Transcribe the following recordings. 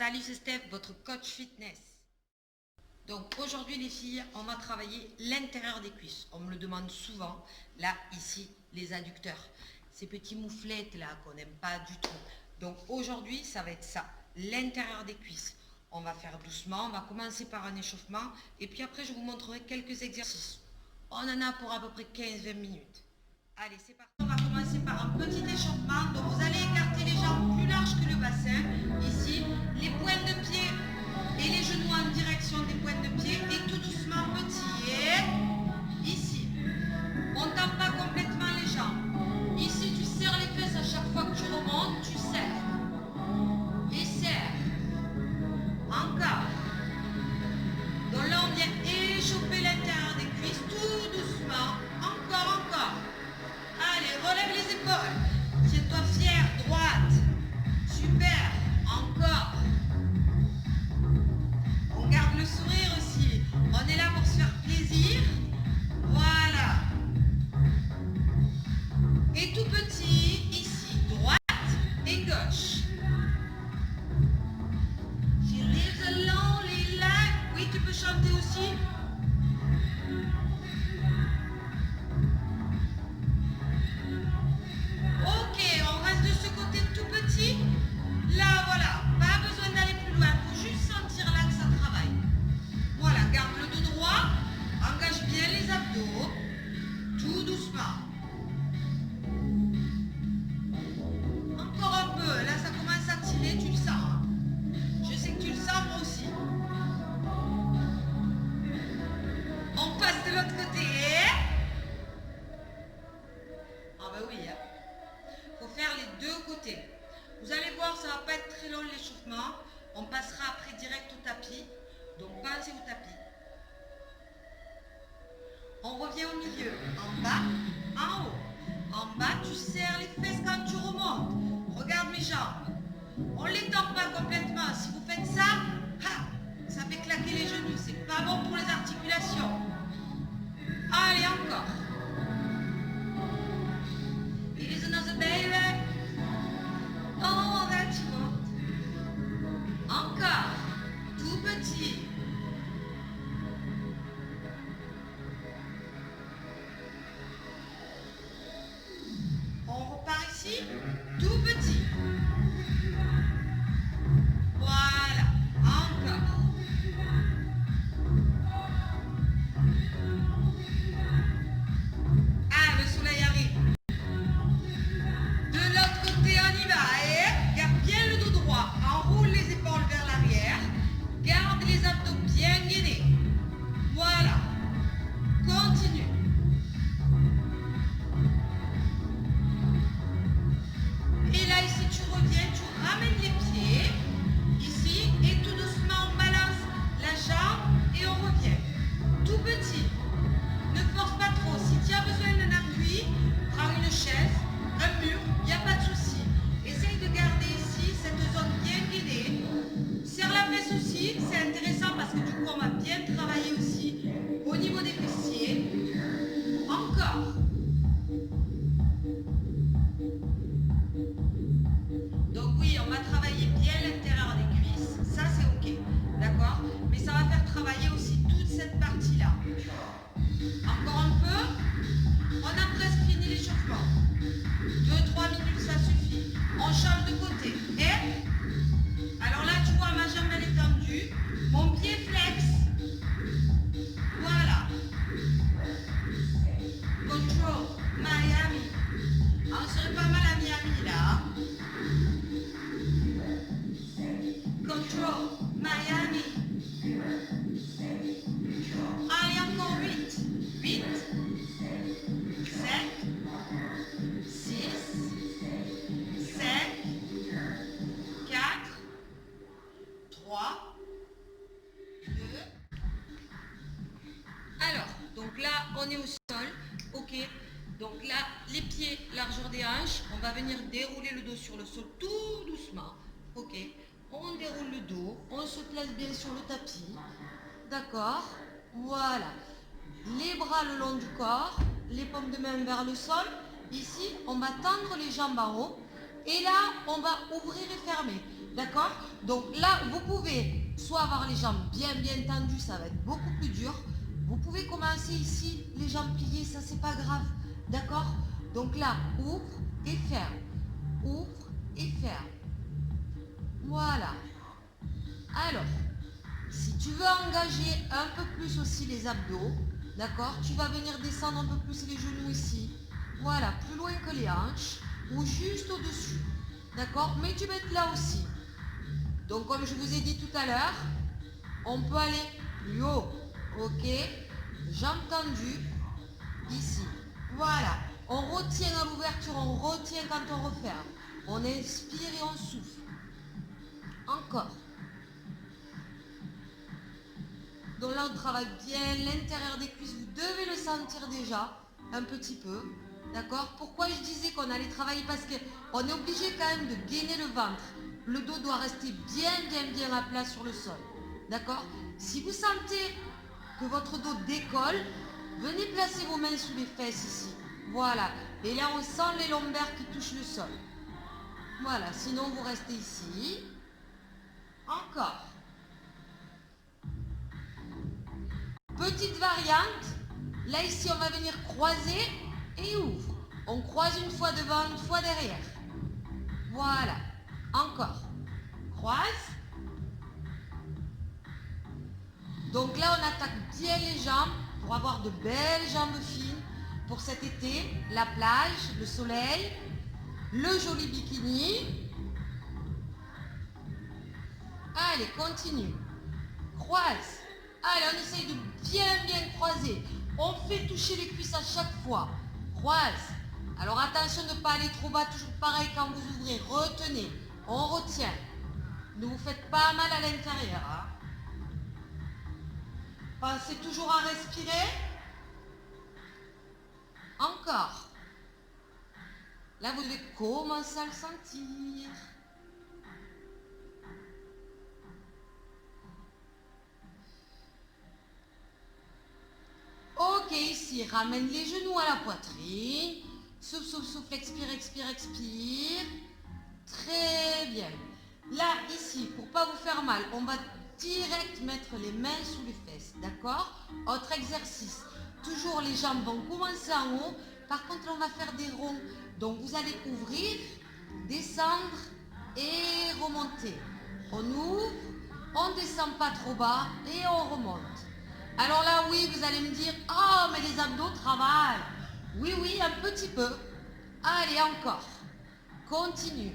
Salut, c'est Steph, votre coach fitness. Donc aujourd'hui les filles, on va travailler l'intérieur des cuisses. On me le demande souvent, là, ici, les adducteurs. Ces petits mouflettes là qu'on n'aime pas du tout. Donc aujourd'hui, ça va être ça, l'intérieur des cuisses. On va faire doucement, on va commencer par un échauffement et puis après je vous montrerai quelques exercices. On en a pour à peu près 15-20 minutes. Allez, c'est parti. On va commencer par un petit échauffement. Donc vous allez écarter les jambes plus larges que le bassin. Ici, les pointes de pied et les genoux en direction des pointes de pied. Et tout doucement, petit. Et ici. On ne tape pas complètement les jambes. Ici, tu serres les fesses à chaque fois que tu remontes. Tu serres. Et serre. Encore. Donc là, on vient échauffer l'intérieur des cuisses. Tout doucement. Encore, encore. Allez, relève les épaules. Tiens-toi fier, droite. Super. Encore. On garde le sourire aussi. On est là pour se faire plaisir. Voilà. Et tout petit, ici, droite et gauche. She lives a lonely life. Oui, tu peux chanter aussi. Ok, on reste de ce côté tout petit. Là, voilà, pas besoin d'aller plus loin. Il faut juste sentir là que ça travaille. Voilà, garde le dos droit. Engage bien les abdos. Tout doucement. Encore un peu. Là, ça commence à tirer. Tu le sens. Hein. Je sais que tu le sens, moi aussi. On passe de l'autre côté. Ah bah oui, hein. Faut faire les deux côtés. Vous allez voir, ça va pas être très long l'échauffement. On passera après direct au tapis. Donc pensez au tapis. On revient au milieu. En bas, en haut. En bas, tu serres les fesses quand tu remontes. Regarde mes jambes. On ne les tend pas complètement. Si vous faites ça, ça fait claquer les genoux. C'est pas bon pour les articulations. Allez, encore. It is another baby. Oh, that you want. Encore. Tout petit. On repart ici. Tout petit. Voilà. Encore. Ah, le soleil arrive. De l'autre côté, on y va. Et garde bien le dos droit. Enroule les épaules vers l'arrière. Garde les abdos bien gainés. Voilà. Continue. Et là, ici, tu reviens, tu ramènes les pieds. Ici, et tout doucement, on balance la jambe et on revient. Tout petit. Ne force pas trop. Si tu as besoin d'un appui, prends une chaise, un mur, il n'y a pas de souci. Essaye de garder ici cette zone bien guidée. Serre la fesse aussi, c'est intéressant parce que du coup, on va bien travailler aussi au niveau des fessiers. Encore. Donc oui, on va travailler bien l'intérieur des cuisses. Ça, c'est ok. D'accord? Mais ça va faire travailler aussi toute cette partie-là. Encore un peu. On a presque fini l'échauffement. 2-3 minutes, ça suffit. On change de côté. Et alors là, tu vois, ma jambe, elle est tendue. Mon pied flex. Voilà. Control. Miami. On serait pas mal à Miami, là. Control. Miami. Allez, encore 8. 8. 7. 6. 5. 4. 3. 2. Alors, donc là, on est au sol. Ok. Donc là, les pieds, largeur des hanches. On va venir dérouler le dos sur le sol tout doucement. Ok. On déroule le dos. On se place bien sur le tapis. D'accord. Voilà. Les bras le long du corps. Les paumes de main vers le sol. Ici, on va tendre les jambes en haut. Et là, on va ouvrir et fermer. D'accord? Donc là, vous pouvez soit avoir les jambes bien tendues, ça va être beaucoup plus dur. Vous pouvez commencer ici, les jambes pliées, ça c'est pas grave. D'accord? Donc là, ouvre et ferme. Ouvre et ferme. Voilà. Alors, si tu veux engager un peu plus aussi les abdos, d'accord, tu vas venir descendre un peu plus les genoux ici. Voilà, plus loin que les hanches ou juste au-dessus. D'accord? Mais tu vas être là aussi. Donc, comme je vous ai dit tout à l'heure, on peut aller plus haut. Ok? Jambes tendues. Ici. Voilà. On retient à l'ouverture, on retient quand on referme. On inspire et on souffle. Encore. Donc là, on travaille bien l'intérieur des cuisses. Vous devez le sentir déjà un petit peu. D'accord? Pourquoi je disais qu'on allait travailler? Parce qu'on est obligé quand même de gainer le ventre. Le dos doit rester bien à plat sur le sol. D'accord? Si vous sentez que votre dos décolle, venez placer vos mains sous les fesses ici. Voilà. Et là, on sent les lombaires qui touchent le sol. Voilà. Sinon, vous restez ici. Encore. Petite variante. Là, ici, on va venir croiser et ouvre. On croise une fois devant, une fois derrière. Voilà. Encore. Croise. Donc là, on attaque bien les jambes pour avoir de belles jambes fines pour cet été. La plage, le soleil, le joli bikini. Allez, continue. Croise. Allez, on essaye de bien croiser. On fait toucher les cuisses à chaque fois. Croise. Alors attention de ne pas aller trop bas, toujours pareil quand vous ouvrez. Retenez. On retient. Ne vous faites pas mal à l'intérieur. Hein. Pensez toujours à respirer. Encore. Là, vous devez commencer à le sentir. Ok, ici, ramène les genoux à la poitrine. Souffle, expire. Très bien. Là, ici, pour pas vous faire mal, on va direct mettre les mains sous les fesses. D'accord? Autre exercice. Toujours les jambes vont commencer en haut. Par contre, on va faire des ronds. Donc, vous allez ouvrir, descendre et remonter. On ouvre, on descend pas trop bas et on remonte. Alors là, oui, vous allez me dire, oh, mais les abdos travaillent. Oui, un petit peu. Allez, encore. Continue.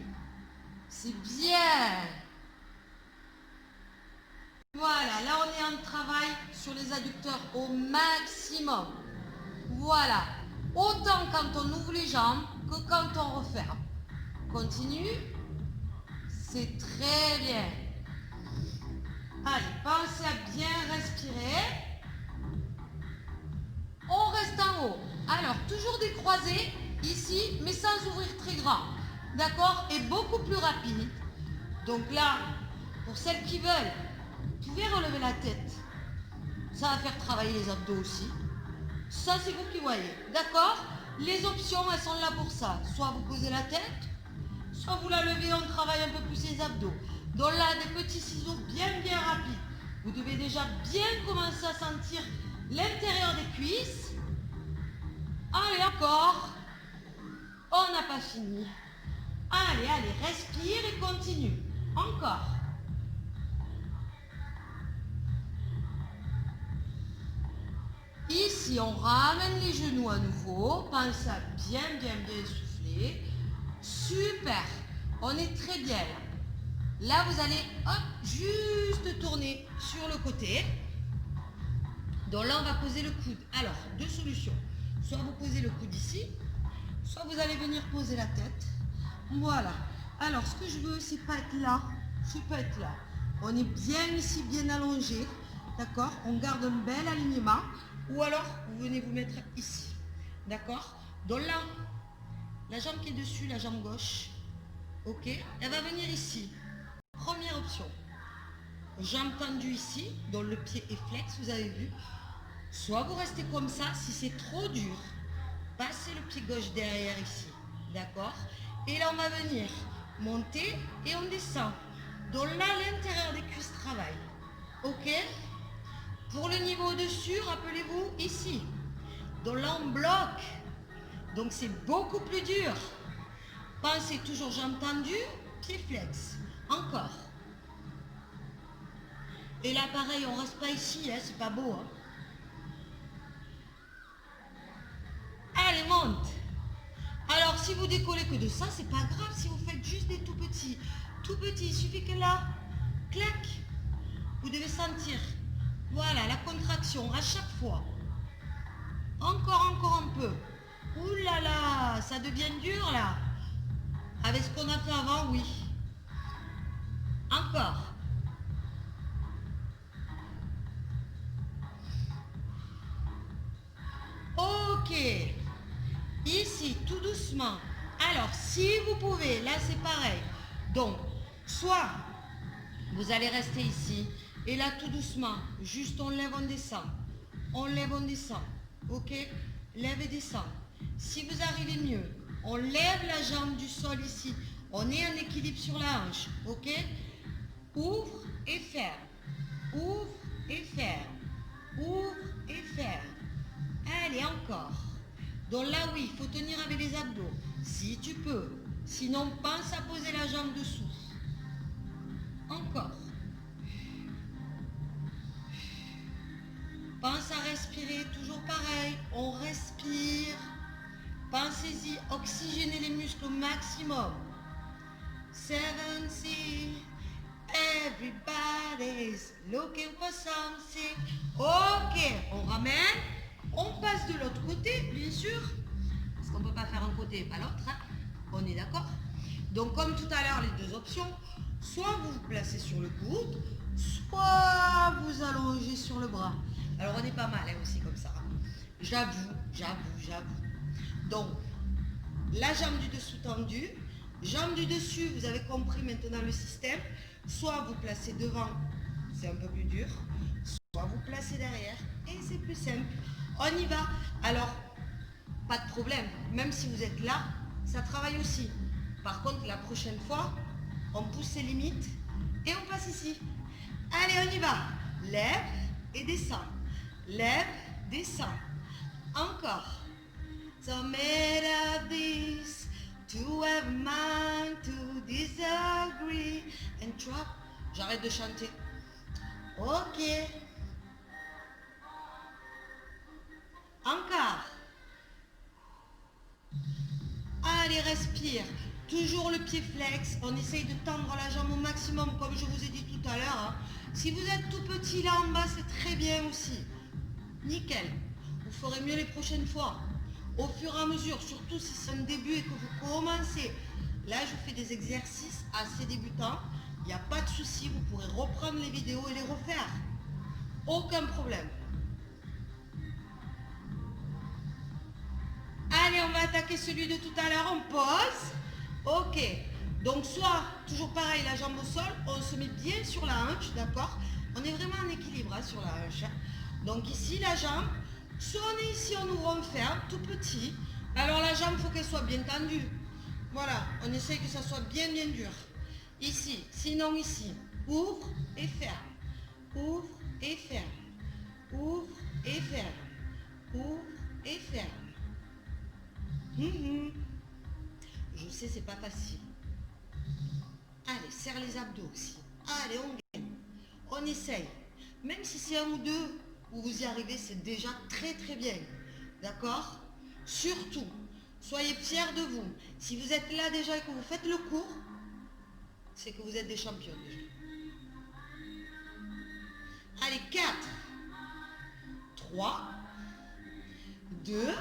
C'est bien. Voilà, là on est en travail sur les adducteurs au maximum. Voilà. Autant quand on ouvre les jambes que quand on referme. Continue. C'est très bien. Allez, pensez à bien respirer. On reste en haut. Alors, toujours des croisés ici, mais sans ouvrir très grand. D'accord? Et beaucoup plus rapide. Donc là, pour celles qui veulent, vous pouvez relever la tête. Ça va faire travailler les abdos aussi. Ça, c'est vous qui voyez. D'accord? Les options, elles sont là pour ça. Soit vous posez la tête, soit vous la levez, on travaille un peu plus les abdos. Donc là, des petits ciseaux bien rapides. Vous devez déjà bien commencer à sentir l'intérieur des cuisses. Allez, encore. On n'a pas fini. Allez, respire et continue. Encore. Ici, on ramène les genoux à nouveau. Pense à bien souffler. Super. On est très bien là. Là, vous allez, hop, juste tourner sur le côté. Donc là, on va poser le coude. Alors, deux solutions. Soit vous posez le coude ici, soit vous allez venir poser la tête. Voilà. Alors, ce que je veux, c'est pas être là. Je peux être là. On est bien ici, bien allongé. D'accord? On garde un bel alignement. Ou alors, vous venez vous mettre ici. D'accord? Donc là, la jambe qui est dessus, la jambe gauche, ok? Elle va venir ici. Première option. Jambe tendue ici, dont le pied est flex, vous avez vu. Soit vous restez comme ça, si c'est trop dur, passez le pied gauche derrière ici. D'accord? Et là, on va venir monter et on descend. Donc là, l'intérieur des cuisses travaille. Ok? Pour le niveau au-dessus, rappelez-vous, ici. Donc là, on bloque. Donc c'est beaucoup plus dur. Pensez toujours jambes tendues, pieds flex. Encore. Et là, pareil, on reste pas ici, hein, c'est pas beau. Hein. Allez, monte. Alors, si vous décollez que de ça, c'est pas grave si vous faites juste des tout petits. Tout petits, il suffit que là, clac, vous devez sentir. Voilà, la contraction à chaque fois. Encore un peu. Ouh là là, ça devient dur là. Avec ce qu'on a fait avant, oui. Encore. Ok. Ici, tout doucement. Alors, si vous pouvez, là c'est pareil. Donc, soit vous allez rester ici, et là tout doucement, juste on lève, on descend. On lève, on descend. Ok? Lève et descend. Si vous arrivez mieux, on lève la jambe du sol ici. On est en équilibre sur la hanche. Ok? Ouvre et ferme. Ouvre et ferme. Ouvre et ferme. Allez, encore. Donc là, oui, il faut tenir avec les abdos. Si tu peux. Sinon, pense à poser la jambe dessous. Encore. Pense à respirer, toujours pareil. On respire. Pensez-y, oxygénez les muscles au maximum. 70. Everybody's looking for something. Ok, on ramène. On passe de l'autre côté, bien sûr. Parce qu'on ne peut pas faire un côté et pas l'autre. Hein. On est d'accord? Donc, comme tout à l'heure, les deux options. Soit vous vous placez sur le coude, soit vous allongez sur le bras. Alors, on est pas mal hein, aussi comme ça. J'avoue. Donc, la jambe du dessous tendue. Jambe du dessus, vous avez compris maintenant le système. Soit vous placez devant, c'est un peu plus dur. Soit vous placez derrière et c'est plus simple. On y va. Alors, pas de problème. Même si vous êtes là, ça travaille aussi. Par contre, la prochaine fois, on pousse ses limites et on passe ici. Allez, on y va. Lève et descend. Lève, descend. Encore. So made of this, to have mind to disagree and drop. J'arrête de chanter. Ok. Encore. Allez, respire. Toujours le pied flex. On essaye de tendre la jambe au maximum, comme je vous ai dit tout à l'heure. Hein. Si vous êtes tout petit là en bas, c'est très bien aussi. Nickel. Vous ferez mieux les prochaines fois. Au fur et à mesure, surtout si c'est un début et que vous commencez. Là, je fais des exercices assez débutants. Il n'y a pas de souci, vous pourrez reprendre les vidéos et les refaire. Aucun problème. Allez, on va attaquer celui de tout à l'heure. On pose. Ok. Donc, soit, toujours pareil, la jambe au sol. On se met bien sur la hanche, d'accord? On est vraiment en équilibre hein, sur la hanche. Hein. Donc, ici, la jambe. Soit on est ici, on ouvre, on ferme, tout petit. Alors, la jambe, il faut qu'elle soit bien tendue. Voilà. On essaye que ça soit bien dur. Ici. Sinon, ici. Ouvre et ferme. Ouvre et ferme. Ouvre et ferme. Ouvre et ferme. Je sais, c'est pas facile. Allez, serre les abdos aussi. Allez, on gagne. On essaye. Même si c'est un ou deux où vous y arrivez, c'est déjà très bien. D'accord? Surtout, soyez fiers de vous. Si vous êtes là déjà et que vous faites le cours, c'est que vous êtes des champions déjà. Allez, 4, 3, 2,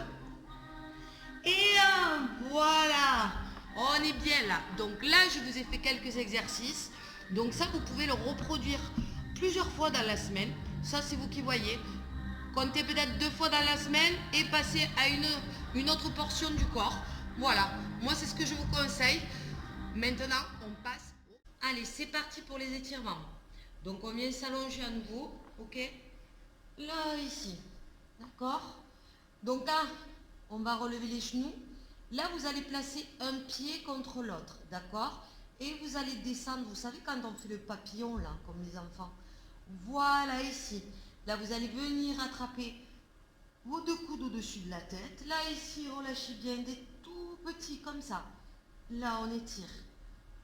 et 1. Voilà. On est bien là. Donc là, je vous ai fait quelques exercices. Donc ça, vous pouvez le reproduire plusieurs fois dans la semaine. Ça, c'est vous qui voyez. Comptez peut-être 2 fois dans la semaine et passez à une autre portion du corps. Voilà. Moi, c'est ce que je vous conseille. Maintenant, on passe. Allez, c'est parti pour les étirements. Donc, on vient s'allonger à nouveau. Ok? Là, ici. D'accord? Donc là, on va relever les genoux. Là, vous allez placer un pied contre l'autre. D'accord? Et vous allez descendre, vous savez quand on fait le papillon là, comme les enfants. Voilà ici. Là, vous allez venir attraper vos deux coudes au-dessus de la tête. Là, ici, relâchez bien des tout petits comme ça. Là, on étire.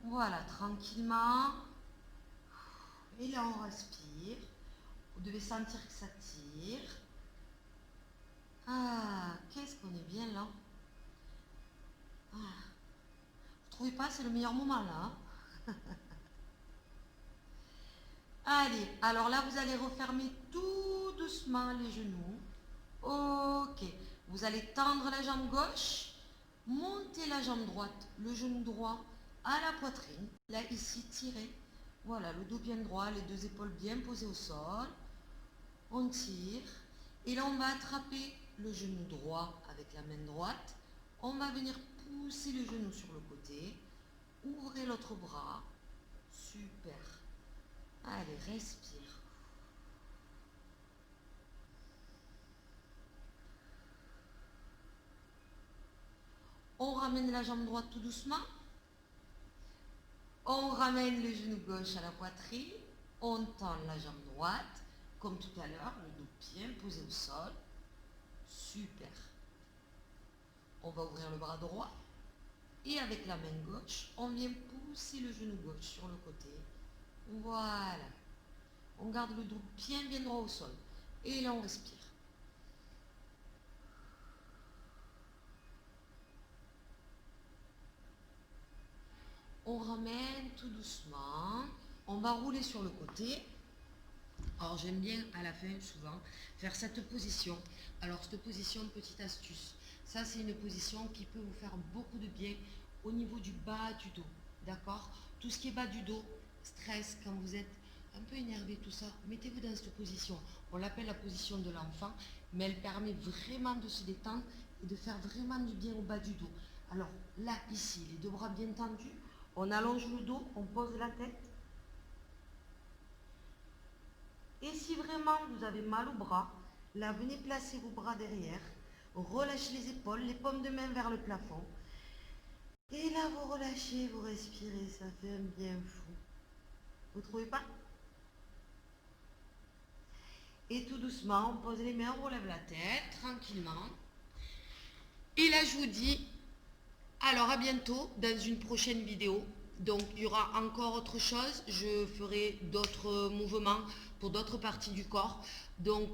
Voilà, tranquillement. Et là, on respire. Vous devez sentir que ça tire. Ah, qu'est-ce qu'on est bien là. Ah. Vous trouvez pas, c'est le meilleur moment là. Hein. Allez, alors là, vous allez refermer tout doucement les genoux. Ok, vous allez tendre la jambe gauche, monter la jambe droite, le genou droit à la poitrine. Là, ici, tirez. Voilà, le dos bien droit, les deux épaules bien posées au sol. On tire. Et là, on va attraper le genou droit avec la main droite. On va venir pousser le genou sur le côté. Ouvrez l'autre bras. Super. Allez, respire. On ramène la jambe droite tout doucement. On ramène le genou gauche à la poitrine. On tend la jambe droite. Comme tout à l'heure, le dos bien posé au sol. Super. On va ouvrir le bras droit. Et avec la main gauche, on vient pousser le genou gauche sur le côté. Voilà. On garde le dos bien droit au sol. Et là, on respire. On ramène tout doucement. On va rouler sur le côté. Alors, j'aime bien à la fin, souvent, faire cette position. Alors, cette position, petite astuce. Ça, c'est une position qui peut vous faire beaucoup de bien au niveau du bas du dos. D'accord? Tout ce qui est bas du dos, stress, quand vous êtes un peu énervé, tout ça, mettez-vous dans cette position. On l'appelle la position de l'enfant, mais elle permet vraiment de se détendre et de faire vraiment du bien au bas du dos. Alors, là, ici, les deux bras bien tendus, on allonge le dos, on pose la tête. Et si vraiment vous avez mal au bras, là, venez placer vos bras derrière, relâchez les épaules, les paumes de main vers le plafond. Et là, vous relâchez, vous respirez, ça fait un bien fou. Vous trouvez pas? Et tout doucement, on pose les mains, on relève la tête, tranquillement. Et là, je vous dis, alors à bientôt dans une prochaine vidéo. Donc, il y aura encore autre chose. Je ferai d'autres mouvements pour d'autres parties du corps. Donc,